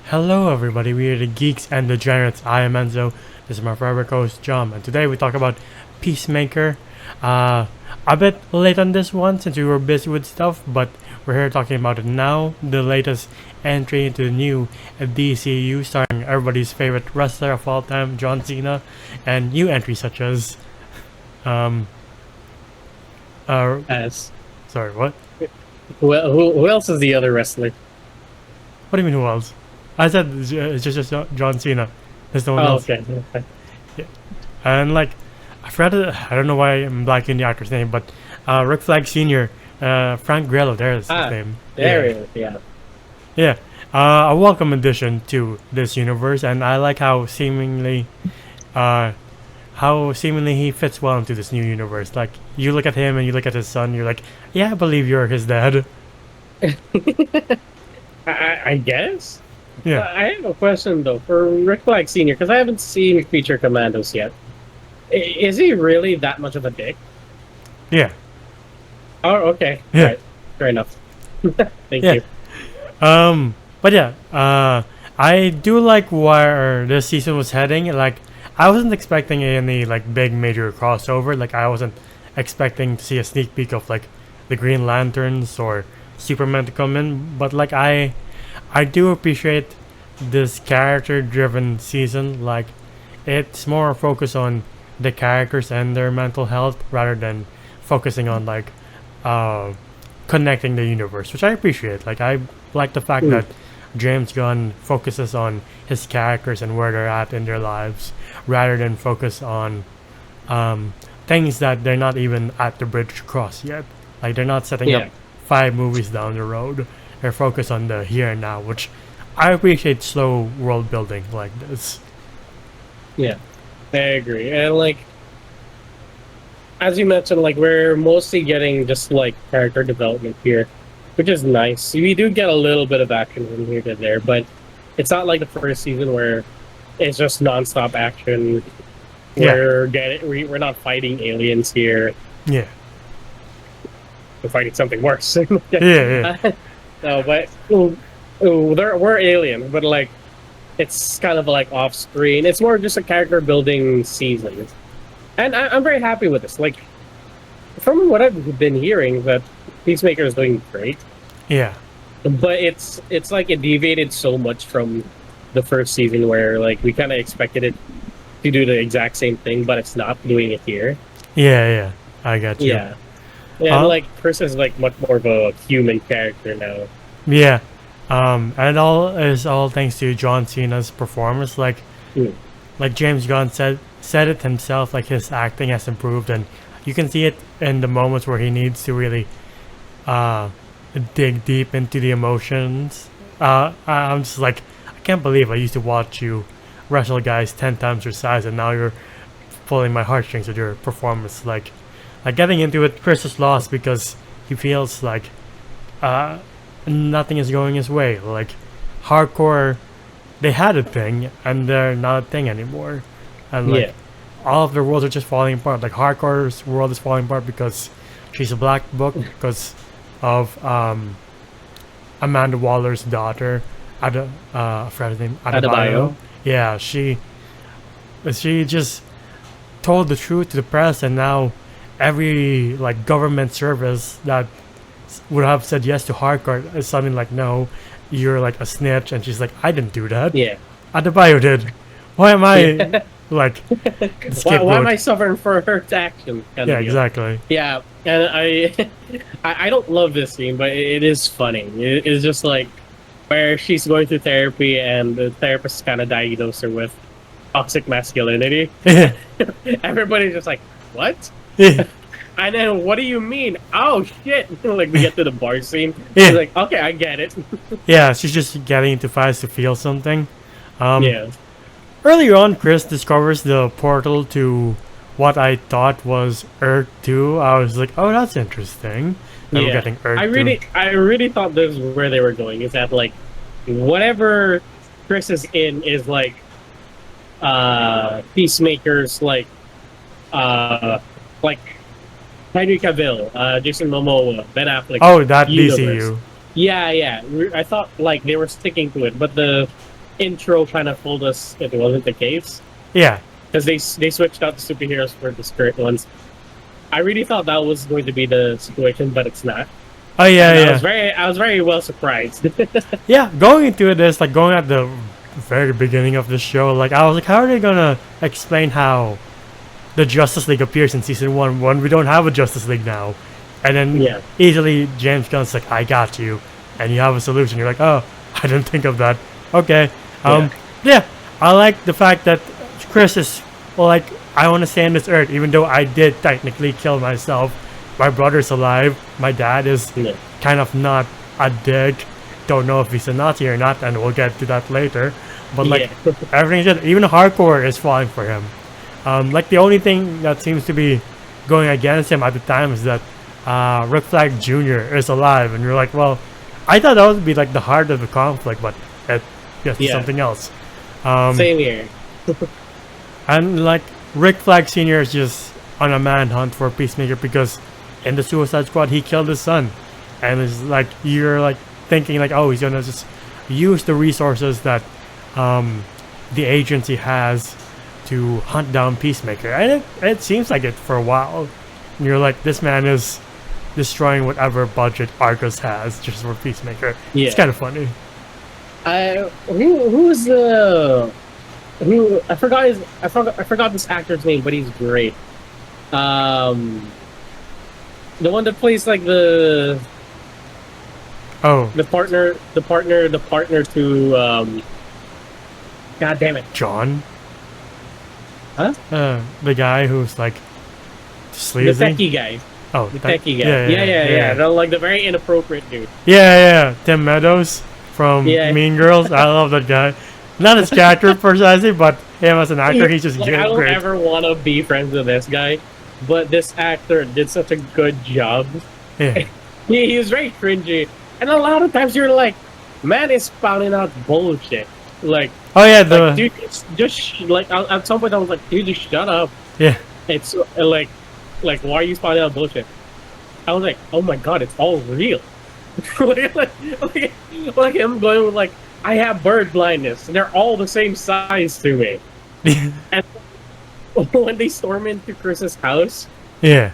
Hello everybody, we are the Geeks and Degenerates. I am Enzo, this is my favorite host John, and today we talk about Peacemaker. A bit late on this one since we were busy with stuff, but we're here talking about it now. The latest entry into the new DCU starring everybody's favorite wrestler of all time, John Cena, and new entries such as... As sorry, what? who else is the other wrestler? What do you mean who else? I said it's just John Cena. There's no one Oh, else. okay. Yeah. And like, I forgot it, I don't know why I'm blanking the actor's name, but Rick Flag Sr., Frank Grillo, there's his name. There it is. Yeah. Yeah. A welcome addition to this universe, and I like how seemingly he fits well into this new universe. Like, you look at him and you look at his son, you're like, yeah, I believe you're his dad. I guess. Yeah. I have a question though for Rick Flag Sr. because I haven't seen Creature Commandos yet. Is he really that much of a dick? Yeah. Oh, okay. Yeah. Right. Fair enough. Thank you. But yeah, I do like where this season was heading. Like, I wasn't expecting any like big major crossover. Like, I wasn't expecting to see a sneak peek of like the Green Lanterns or Superman to come in. But like, I do appreciate this character-driven season. Like, it's more focused on the characters and their mental health rather than focusing on like connecting the universe, which I appreciate. Like, I like the fact that James Gunn focuses on his characters and where they're at in their lives rather than focus on things that they're not even at the bridge to cross yet. Like, they're not setting up 5 movies down the road. They're focused on the here and now, which I appreciate slow world building like this. Yeah, I agree. And like, as you mentioned, like we're mostly getting just like character development here, which is nice. We do get a little bit of action from here to there, but it's not like the first season where it's just nonstop action. We're not fighting aliens here. Yeah. We're fighting something worse. Yeah. No, but we're aliens, but like it's kind of like off screen. It's more just a character building season, and I'm very happy with this. Like, from what I've been hearing, that Peacemaker is doing great. Yeah. But it's like it deviated so much from the first season where like we kind of expected it to do the exact same thing, but it's not doing it here. Yeah. I got you. Yeah. And like Chris is like much more of a human character now. Yeah. And all thanks to John Cena's performance. Like James Gunn said it himself. Like, his acting has improved, and you can see it in the moments where he needs to really dig deep into the emotions. I'm just like, I can't believe I used to watch you wrestle guys 10 times your size, and now you're pulling my heartstrings with your performance. Like getting into it, Chris is lost because he feels like nothing is going his way. Like, hardcore, they had a thing and they're not a thing anymore, and like all of their worlds are just falling apart. Like, hardcore's world is falling apart because she's a black book, because of Amanda Waller's daughter, I forgot his name, Adebayo. Yeah, she just told the truth to the press, and now every like government service that would have said yes to hardcore is suddenly like, no, you're like a snitch. And she's like, I didn't do that. Yeah. Adebayo did. Why am I like why am I suffering for her actions? Yeah, exactly. Yeah, and I don't love this scene, but it is funny. It's just like where she's going through therapy and the therapist kind of diagnosed her with toxic masculinity. Everybody's just like, what? And then, what do you mean? Oh shit! Like, we get to the bar scene. She's like, okay, I get it. Yeah, she's just getting into fights to feel something. Yeah. Earlier on, Chris discovers the portal to what I thought was Earth 2. I was like, oh, that's interesting. That we're getting Earth 2. I really thought this was where they were going. Is that like whatever Chris is in is like Peacemaker's like Henry Cavill, Jason Momoa, Ben Affleck. Oh, that universe. DCU. Yeah. I thought like they were sticking to it, but the intro kind of told us it wasn't the case Yeah. because they switched out the superheroes for the spirit ones. I really thought that was going to be the situation, but it's not. Oh yeah, And yeah. I was very well surprised. Yeah, going into this, like going at the very beginning of the show, like I was like, how are they gonna explain how the Justice League appears in season one when we don't have a Justice League now? And then Yeah. easily James Gunn's like, I got you, and you have a solution. You're like, oh, I didn't think of that. Okay. Yeah. Yeah, I like the fact that Chris is well, like, I want to stay on this earth, even though I did technically kill myself. My brother's alive. My dad is Yeah. kind of not a dick. Don't know if he's a Nazi or not, and we'll get to that later. But like Yeah. everything's good. Even hardcore is falling for him. Like the only thing that seems to be going against him at the time is that Rick Flag Jr. is alive, and you're like, well, I thought that would be like the heart of the conflict, but it's Yeah. something else. Um, Same here. and like Rick Flag Sr. is just on a manhunt for Peacemaker because in the Suicide Squad he killed his son, and it's like you're like thinking like, oh, he's gonna just use the resources that the agency has to hunt down Peacemaker, and it seems like it for a while. And you're like, this man is destroying whatever budget Argus has just for Peacemaker. Yeah. It's kind of funny. Who's the who I forgot this actor's name, but he's great. The one that plays like Oh, the partner to God damn it. John, Huh? the guy who's like The sleazy. techie guy. Oh, The techie guy. Yeah. Like the very inappropriate dude. Yeah. Tim Meadows from Yeah. Mean Girls. I love that guy. Not his character precisely, but him as an actor, he's just Like, I don't great. ever want to be friends with this guy, but this actor did such a good job. Yeah. He was very cringy, and a lot of times you're like, man is spouting out bullshit. Like, Oh yeah, dude, it's like at some point I was like, dude, just shut up. yeah. It's like why are you spouting out bullshit? I was like, oh my god, it's all real. like him going with like, I have bird blindness, and they're all the same size to me. And when they storm into Chris's house, Yeah.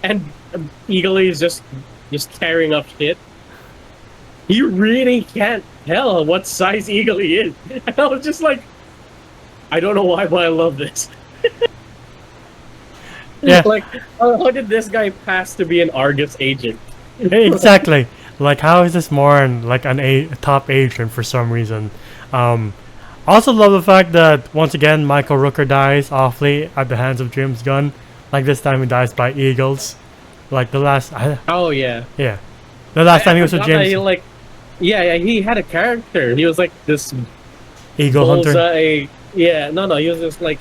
and Eagle is just tearing up shit, you really can't tell what size Eagle is. And I was just like, I don't know why, but I love this. Yeah. Like, how did this guy pass to be an Argus agent? Exactly. Like, how is this more like a top agent for some reason? Also love the fact that once again Michael Rooker dies awfully at the hands of James Gunn. Like this time he dies by eagles. Like the last, Oh yeah. yeah, the last time he was with forgot that James he, like, yeah, he had a character. He was like this Eagle Hunter. bullseye. Yeah, no, he was just like,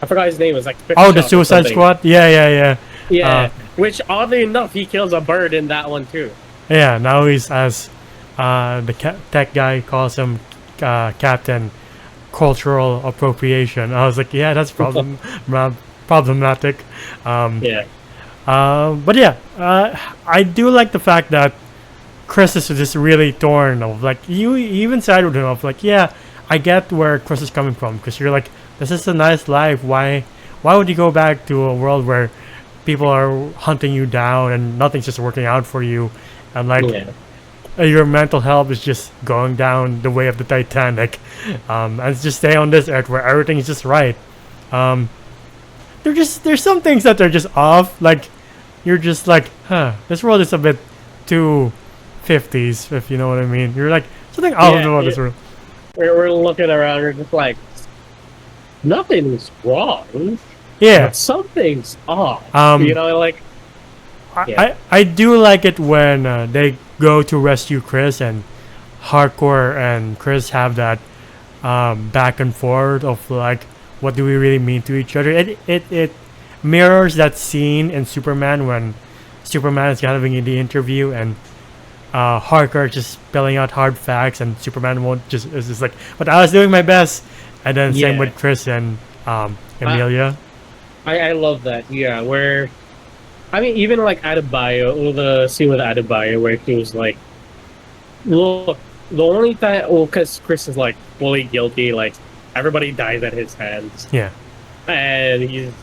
I forgot his name. It was like Oh, the Shot or Suicide something. Squad. Yeah. Yeah, which oddly enough, he kills a bird in that one too. Yeah. Now he's as the tech guy calls him Captain Cultural Appropriation. I was like, yeah, that's problematic. Yeah, But yeah, I do like the fact that Chris is just really torn of like you even sided with him of like, yeah, I get where Chris is coming from because you're like, this is a nice life. Why would you go back to a world where people are hunting you down and nothing's just working out for you, and like yeah, your mental health is just going down the way of the Titanic, and just stay on this earth where everything is just right. There's some things that are just off. Like you're just like, this world is a bit too 50s, if you know what I mean. You're like something off about this world. we're looking around. We're just like, nothing's wrong. Yeah. But something's off. Um, You know, like, yeah. I do like it when they go to rescue Chris and Hardcore and Chris have that back and forth of like, what do we really mean to each other? It mirrors that scene in Superman when Superman is having the interview and Hardcore just spelling out hard facts and Superman won't just is just like, but I was doing my best. And then same Yeah. with Chris and Amelia. I love that. Yeah, where, I mean, even like Adebayo, the scene with Adebayo where he was like, look, the only time, well, because Chris is like fully guilty, like everybody dies at his hands, Yeah. and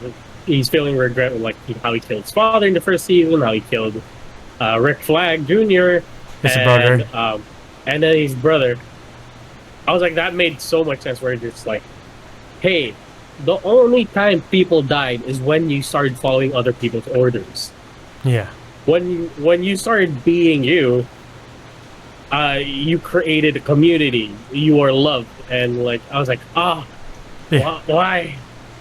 he's feeling regret with like how he killed his father in the first season, how he killed Rick Flag Jr. His brother. And then his brother. I was like, that made so much sense. Where it's just like, hey, the only time people died is when you started following other people's orders. Yeah. When you started being you, you created a community. You are loved, and like I was like, Yeah. why?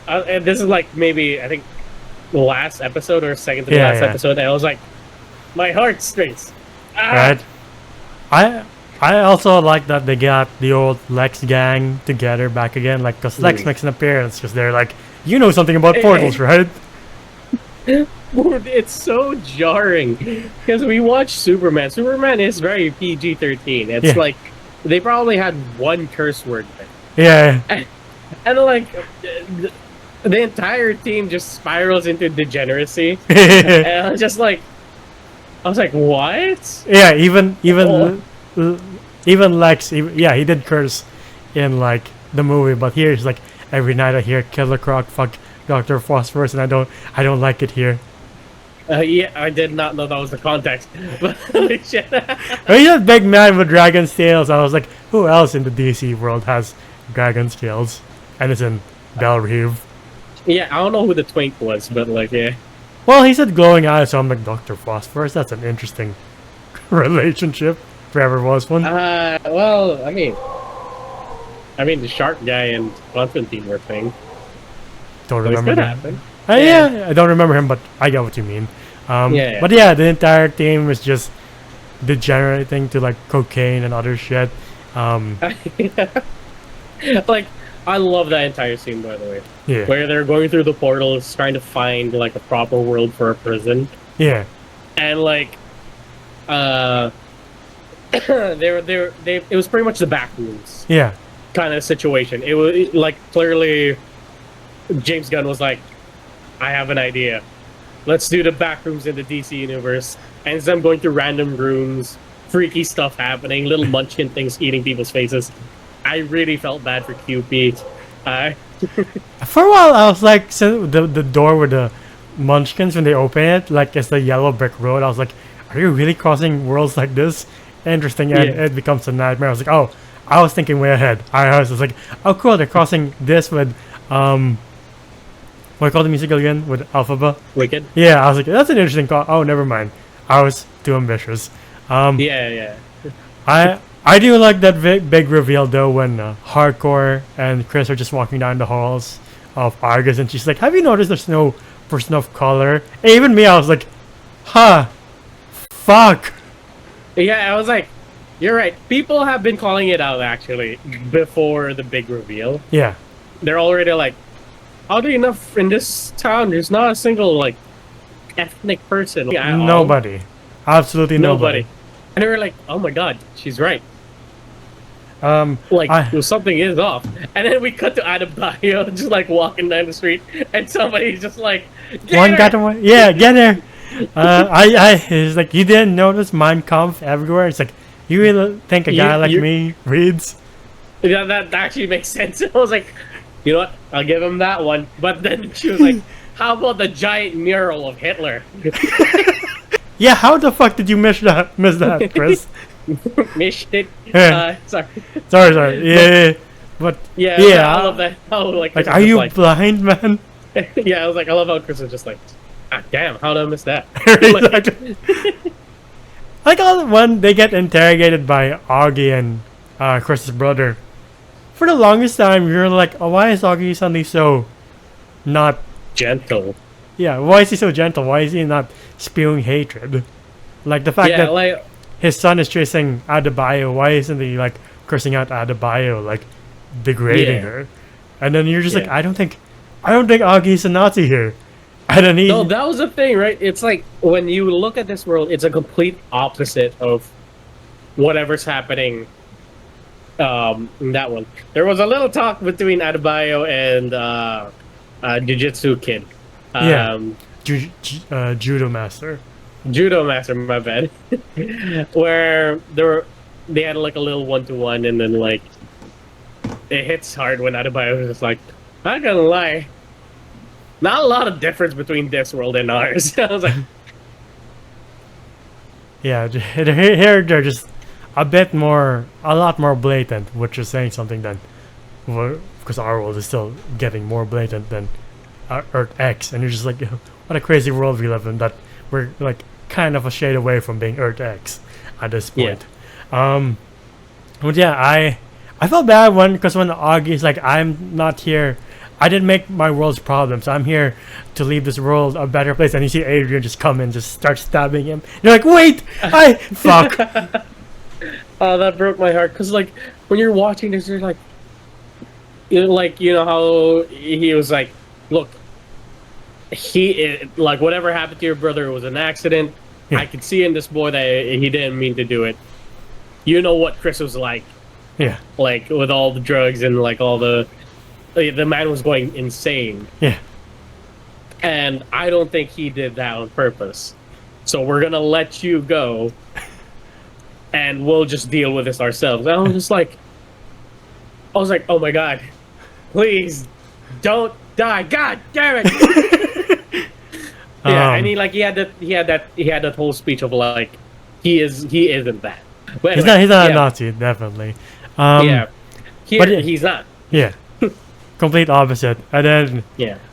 And this is like maybe I think the last episode or second to the Yeah, last yeah. episode, and I was like, my heart strings. Right. I also like that they got the old Lex gang together back again, like, because Lex makes an appearance, because they're like, you know something about portals, right? It's so jarring because we watch Superman. Superman is very PG-13. It's like they probably had one curse word there. Yeah. And like the entire team just spirals into degeneracy. Yeah. And I was like, what? Yeah, even Lex, yeah, he did curse in like the movie, but here it's like every night I hear Killer Croc fuck Dr. Phosphorus, and I don't like it here. Yeah, I did not know that was the context. But holy shit. He's a big man with dragon scales. I was like, who else in the DC world has dragon scales? And it's in Belle Reve. Yeah, I don't know who the twink was, but like, yeah. Well, he said glowing eyes, so I'm like, Dr. Phosphorus, that's an interesting relationship, if there ever was one. Well, I mean, the shark guy and Constantine were thing. Don't So it remember could that. happen. Yeah, I don't remember him, but I get what you mean. Yeah. But yeah, the entire team was just degenerating to like cocaine and other shit. Like, I love that entire scene, by the way. Yeah. Where they're going through the portals, trying to find like a proper world for a prison, Yeah. and like, it was pretty much the back rooms Yeah. kind of situation. It was like clearly James Gunn was like, I have an idea. Let's do the back rooms in the DC universe. And as I'm going through random rooms, freaky stuff happening, little munchkin things eating people's faces. I really felt bad for QP. For a while, I was like, so the door with the munchkins, when they open it, like it's the yellow brick road, I was like, are you really crossing worlds like this? Interesting, and it becomes a nightmare. I was like, oh, I was thinking way ahead. I was like, oh cool, they're crossing this with, what do you call the musical again? With Alphaba? Wicked? Yeah, I was like, that's an interesting call. Oh, never mind. I was too ambitious. Yeah. I do like that big reveal though when Hardcore and Chris are just walking down the halls of Argus, and she's like, have you noticed there's no person of color? And even me, I was like, huh, fuck. Yeah, I was like, you're right. People have been calling it out actually before the big reveal. Yeah. They're already like, oddly enough, in this town, there's not a single like ethnic person. at all. Nobody. Absolutely nobody. And they were like, oh my god, she's right. Like, Something is off. And then we cut to Adebayo just like walking down the street, and somebody's just like, got away. Yeah, get there. It's like, you didn't notice Mein Kampf everywhere? It's like, you really think a guy like me reads? Yeah, that actually makes sense. I was like, you know what? I'll give him that one. But then she was like, how about the giant mural of Hitler? Yeah, how the fuck did you miss that, Chris? Missed it. Yeah. Sorry. Sorry. Yeah. But Yeah, yeah. I love that. Oh, like are you blind, man? Yeah, I was like, I love how Chris was just like, damn, how did I miss that? Like when they get interrogated by Augie and Chris's brother. For the longest time, you're like, oh, why is Augie suddenly so not gentle? Yeah, why is he so gentle? Why is he not spewing hatred? Like the fact that like, his son is chasing Adebayo, why isn't he like cursing out Adebayo, like degrading her? And then you're just like, I don't think Augie's a Nazi here. And then no, that was the thing, right? It's like when you look at this world, it's a complete opposite of whatever's happening. In that one, there was a little talk between Adebayo and Jiu-Jitsu Kid. Judo master. Judo master, my bad. Where they had like a little 1-to-1, and then like it hits hard when Adebayo was just like, not gonna lie, not a lot of difference between this world and ours. I was like, Yeah, here they're just a lot more blatant, which is saying something than, because our world is still getting more blatant than Earth X, and you're just like, what a crazy world we live in, that we're like kind of a shade away from being Earth X at this point. But yeah, I felt bad because when Augie's like, I'm not here, I didn't make my world's problems, I'm here to leave this world a better place, and you see Adrian just come and just start stabbing him. You're like, wait, fuck. oh, that broke my heart, because like when you're watching this, you're like, you know how he was like, look, like whatever happened to your brother was an accident. Yeah. I could see in this boy that he didn't mean to do it. You know what Chris was like. Yeah. Like with all the drugs and like all the man was going insane. Yeah. And I don't think he did that on purpose. So we're gonna let you go, and we'll just deal with this ourselves. And I was like, oh my god, please don't die, god damn it. Yeah, and he had that whole speech of like, he isn't that. But anyway, he's not a Nazi, definitely. Yeah, he's not. Yeah, complete opposite. And then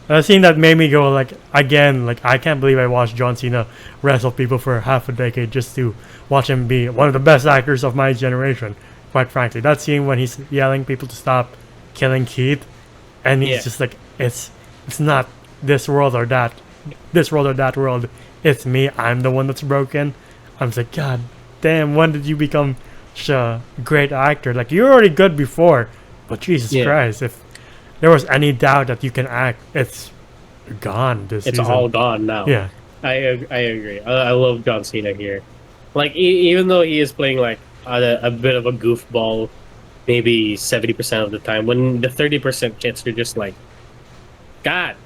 a scene that made me go like, again, like, I can't believe I watched John Cena wrestle people for half a decade just to watch him be one of the best actors of my generation. Quite frankly, that scene when he's yelling people to stop killing Keith, and he's just like, it's not this world or that world. It's me. I'm the one that's broken. I'm just like, God damn, when did you become such a great actor? Like, you're already good before, but Jesus Christ, if there was any doubt that you can act, it's gone this season. It's all gone now. Yeah. I agree. I love John Cena here. Like, even though he is playing like a bit of a goofball, maybe 70% of the time, when the 30% hits, you're just like, God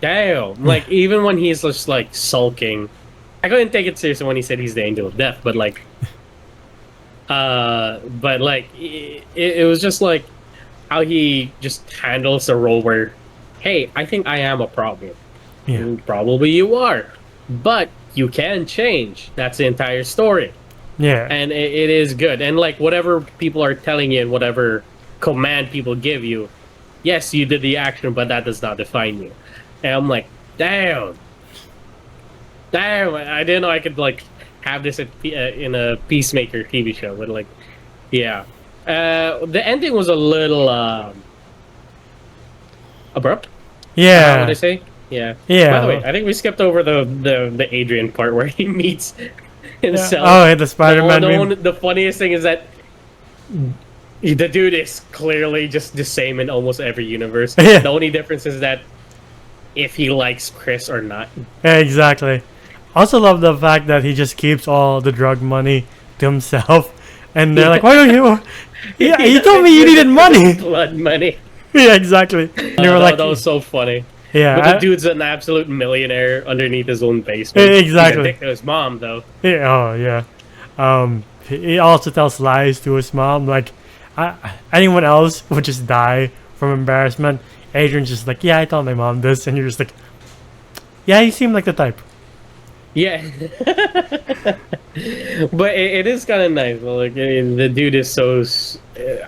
damn. Like, even when he's just like sulking, I couldn't take it seriously when he said he's the angel of death, but like, it was just like how he just handles a role where, hey, I think I am a problem. Yeah. And probably you are, but you can change. That's the entire story. Yeah. And it is good. And like, whatever people are telling you and whatever command people give you, yes, you did the action, but that does not define you. And I'm like, damn, I didn't know I could like have this in a Peacemaker TV show. But like, yeah, the ending was a little abrupt. Yeah. What did I say? Yeah. Yeah. By the way, I think we skipped over the Adrian part where he meets himself. Oh, yeah, the Spider-Man. The funniest thing is that the dude is clearly just the same in almost every universe. Yeah. The only difference is that if he likes Chris or not. Yeah, exactly. Also love the fact that he just keeps all the drug money to himself, and they're like, "Why don't you?" Yeah, you told me you needed money. Blood money. Yeah, exactly. And they were like, that was so funny. Yeah, but the dude's an absolute millionaire underneath his own basement. Exactly. He's a dick to his mom, though. Yeah, oh yeah. He also tells lies to his mom. Like, anyone else would just die from embarrassment. Adrian's just like, yeah, I told my mom this, and you're just like, yeah, you seem like the type. Yeah. But it is kind of nice. Like, the dude is so.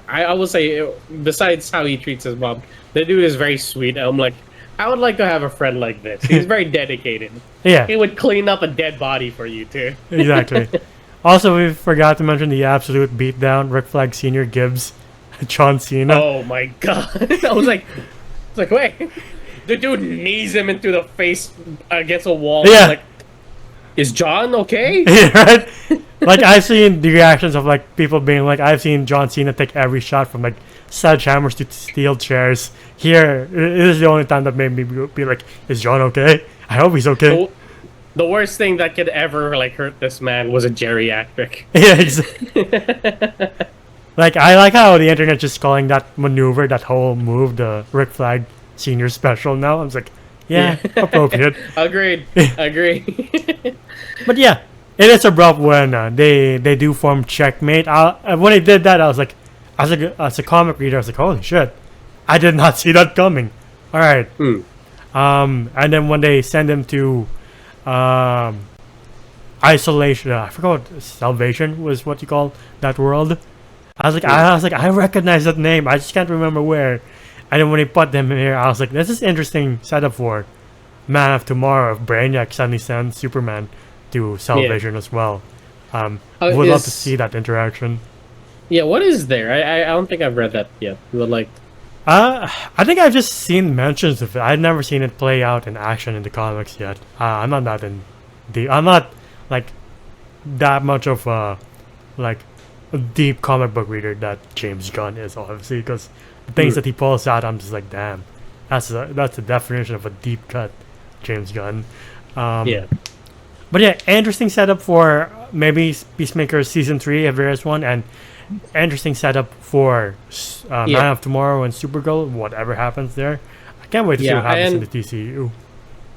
I will say, besides how he treats his mom, the dude is very sweet. I'm like, I would like to have a friend like this. He's very dedicated. Yeah. He would clean up a dead body for you, too. Exactly. Also, we forgot to mention the absolute beatdown Rick Flag Sr. gives John Cena. Oh my god. I was like, wait. The dude knees him into the face against a wall. Yeah. Like, is John okay? Yeah, right? Like, I've seen the reactions of, like, people being like, I've seen John Cena take every shot from, like, sledgehammers to steel chairs. Here, it is the only time that made me be like, is John okay? I hope he's okay. The worst thing that could ever, like, hurt this man was a geriatric. Yeah, exactly. Like, I like how the internet just calling that maneuver, that whole move, the Rick Flag Senior Special now. I was like, yeah. Appropriate. Agreed. Agreed. But yeah, it is abrupt when they do form checkmate. When they did that, I was like, as a comic reader, I was like, holy shit, I did not see that coming. All right. Hmm. And then when they send him to isolation, I forgot what salvation was what you call that world. I was like, I recognize that name. I just can't remember where. And then when they put them in here, I was like, this is interesting setup for Man of Tomorrow. If Brainiac suddenly sends Superman to Salvation as well. Would love to see that interaction. Yeah, what is there? I don't think I've read that yet. But like, I think I've just seen mentions of it. I've never seen it play out in action in the comics yet. I'm not that in the. I'm not like that much of like a deep comic book reader that James Gunn is, obviously, because the things that he pulls out, I'm just like, damn, that's the definition of a deep cut, James Gunn. yeah, But yeah, interesting setup for maybe Peacemaker season 3, a various one, and interesting setup for Man of Tomorrow and Supergirl. Whatever happens there, I can't wait to see what happens in the TCU.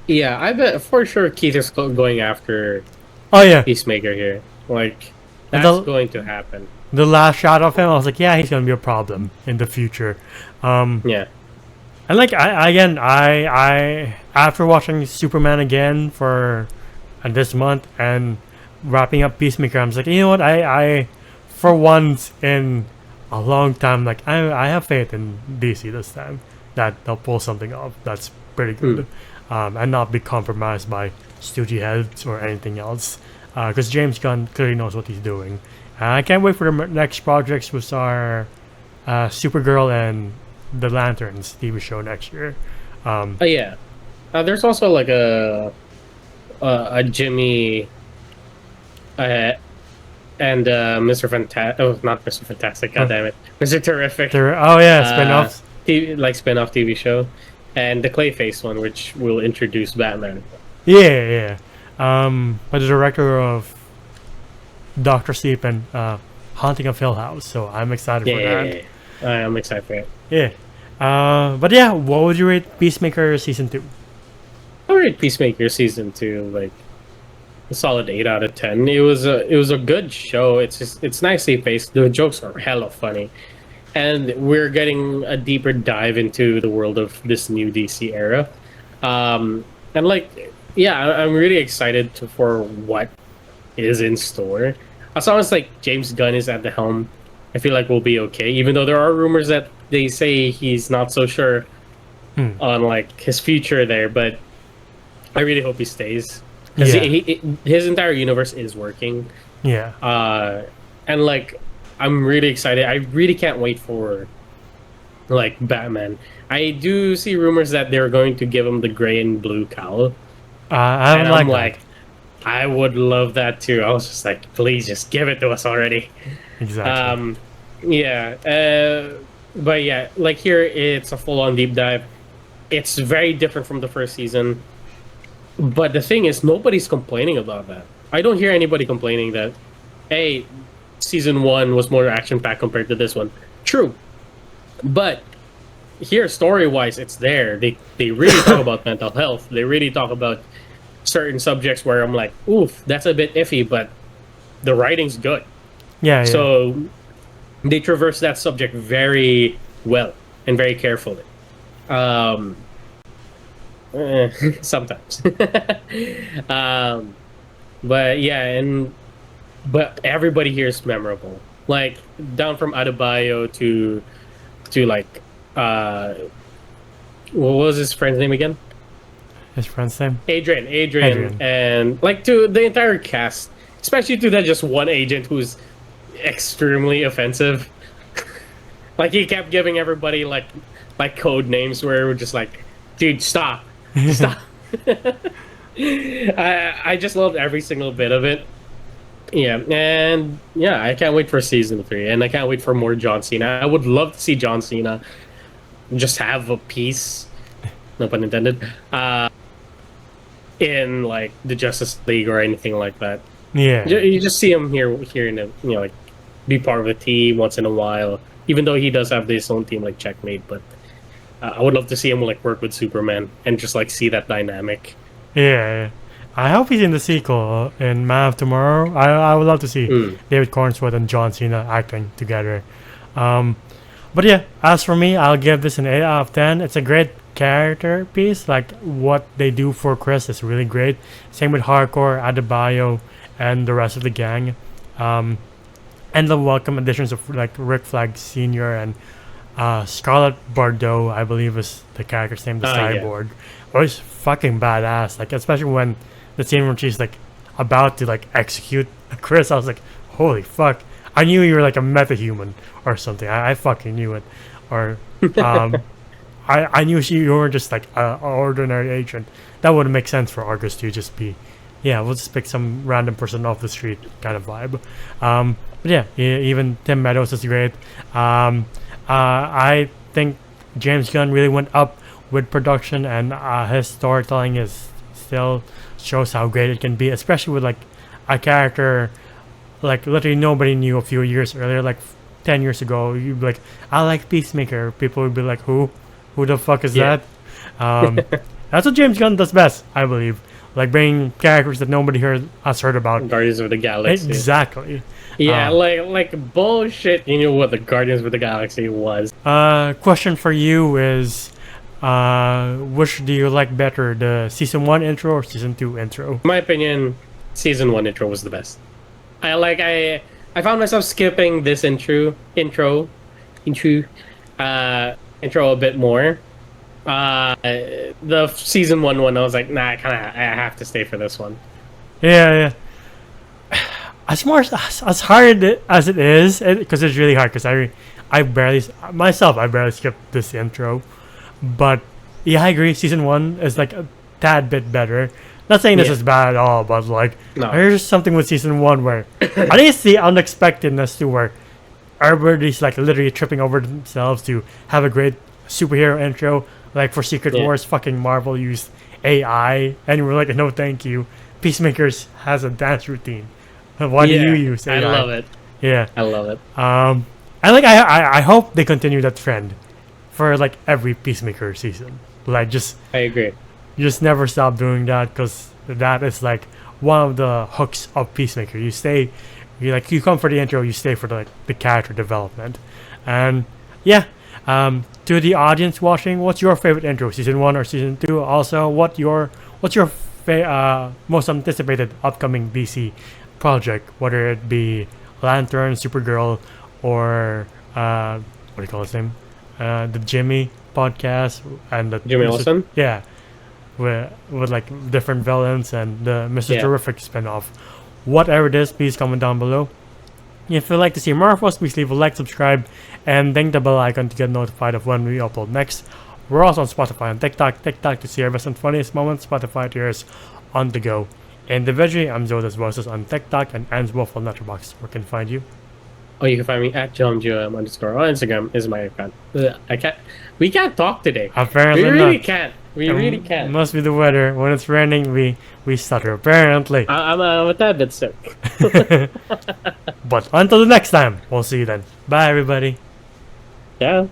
yeah. I bet for sure Keith is going after Oh yeah, Peacemaker here. Like, that's going to happen. the last shot of him, I was like, yeah, he's gonna be a problem in the future. Yeah. And like I after watching Superman again for this month and wrapping up Peacemaker, I'm just like, you know what, I for once in a long time, like I have faith in DC this time that they'll pull something off that's pretty good, and not be compromised by studio heads or anything else, because James Gunn clearly knows what he's doing. I can't wait for the next projects, which are Supergirl and the Lanterns TV show next year. Yeah. There's also like a Jimmy and Mr. Fantastic. Oh, not Mr. Fantastic. God damn it, Mr. Terrific. Oh yeah, spin-offs. Like spin-off TV show, and the Clayface one, which will introduce Batman. Yeah. By the director of Doctor Sleep and Haunting of Hill House. So I'm excited for that. I'm excited for it. Yeah. But yeah, what would you rate Peacemaker season 2? I rate Peacemaker season 2 like a solid 8 out of 10. It was a good show. It's nicely paced. The jokes are hella funny, and we're getting a deeper dive into the world of this new DC era. And like, yeah, I'm really excited for what is in store. As long as like James Gunn is at the helm, I feel like we'll be okay. Even though there are rumors that they say he's not so sure on like his future there, but I really hope he stays, because his entire universe is working. Yeah. And like, I'm really excited. I really can't wait for like Batman. I do see rumors that they're going to give him the gray and blue cowl. I'm like, I would love that too. I was just like, please just give it to us already. Exactly. But yeah, like here, it's a full-on deep dive. It's very different from the first season. But the thing is, nobody's complaining about that. I don't hear anybody complaining that, hey, season 1 was more action-packed compared to this one. True. But here, story-wise, it's there. They really talk about mental health. They really talk about certain subjects where I'm like, oof, that's a bit iffy, but the writing's good. Yeah. So they traverse that subject very well and very carefully. Sometimes. But yeah, but everybody here is memorable. Like down from Adebayo to like what was his friend's name again? His friend's name? Adrian, and like to the entire cast, especially to that just one agent who's extremely offensive. Like he kept giving everybody like code names where we're just like, dude, stop. I just loved every single bit of it. Yeah, and yeah, I can't wait for season 3, and I can't wait for more John Cena. I would love to see John Cena just have a piece, no pun intended, in like the Justice League or anything like that. Yeah, you just see him here in the, like be part of a team once in a while. Even though he does have his own team like Checkmate, but I would love to see him like work with Superman and just like see that dynamic. Yeah. I hope he's in the sequel in Man of Tomorrow. I would love to see Mm. David Cornsworth and John Cena acting together. Um, but yeah, as for me, I'll give this an 8 out of 10. It's a great character piece. Like what they do for Chris is really great. Same with Hardcore, Adebayo, and the rest of the gang. And the welcome additions of like Rick Flag Sr. and Scarlett Bordeaux, I believe is the character's name, the Yeah. cyborg. Was fucking badass. Like especially when the scene when she's like about to like execute Chris, I was like, holy fuck! I knew you were like a metahuman or something. I fucking knew it. Or I knew you weren't just like an ordinary agent. That would make sense for Argus to just be, yeah, we'll just pick some random person off the street kind of vibe. But yeah, even Tim Meadows is great. I think James Gunn really went up with production, and his storytelling is still shows how great it can be, especially with like a character like literally nobody knew a few years earlier, like 10 years ago. You'd be like, I like Peacemaker. People would be like, who the fuck is Yeah. that? That's what James Gunn does best, I believe, like bringing characters that nobody has heard about. Guardians of the Galaxy. Exactly. Yeah, like bullshit. You know what the Guardians of the Galaxy was? Question for you is, which do you like better, the season 1 intro or season 2 intro? In my opinion, season 1 intro was the best. I found myself skipping this intro a bit more. The season 1 one, I was like, nah, I have to stay for this one. Yeah. As hard as it is, because it's really hard. Because I barely skipped this intro, but yeah, I agree. Season 1 is like a tad bit better. Not saying this Yeah. is bad at all, but like No. there's something with season 1 where I think it's the unexpectedness to where everybody's like literally tripping over themselves to have a great superhero intro. Like for Secret Yeah. Wars, fucking Marvel used AI, and we're like, no, thank you. Peacemakers has a dance routine. Why do you use AI? I love it. Yeah. I love it. And like I hope they continue that trend for like every Peacemaker season. Like just I agree. never stop doing that, because that is like one of the hooks of Peacemaker. You come for the intro, you stay for the character development. And yeah, to the audience watching, what's your favorite intro, season 1 or season 2? Also, what's your most anticipated upcoming DC project, whether it be Lantern, Supergirl, or what do you call his name, the Jimmy podcast, and the Jimmy Olsen? Yeah, with like different villains and the Mr. Yeah. Terrific spinoff. Whatever it is, please comment down below. If you'd like to see more of us, please leave a like, subscribe, and ding the bell icon to get notified of when we upload next. We're also on Spotify and TikTok to see our best and funniest moments, Spotify to yours on the go. Individually, I'm Zodas Voices on TikTok and Anne's Wolf on Letterboxd. Where can I find you? Oh, you can find me at JomJom_. On Instagram is my account. We can't talk today. Apparently We really not. can't. We really can't. Must be the weather. When it's raining, we stutter. Apparently. I'm a tad bit sick. But until the next time, we'll see you then. Bye, everybody. Yeah.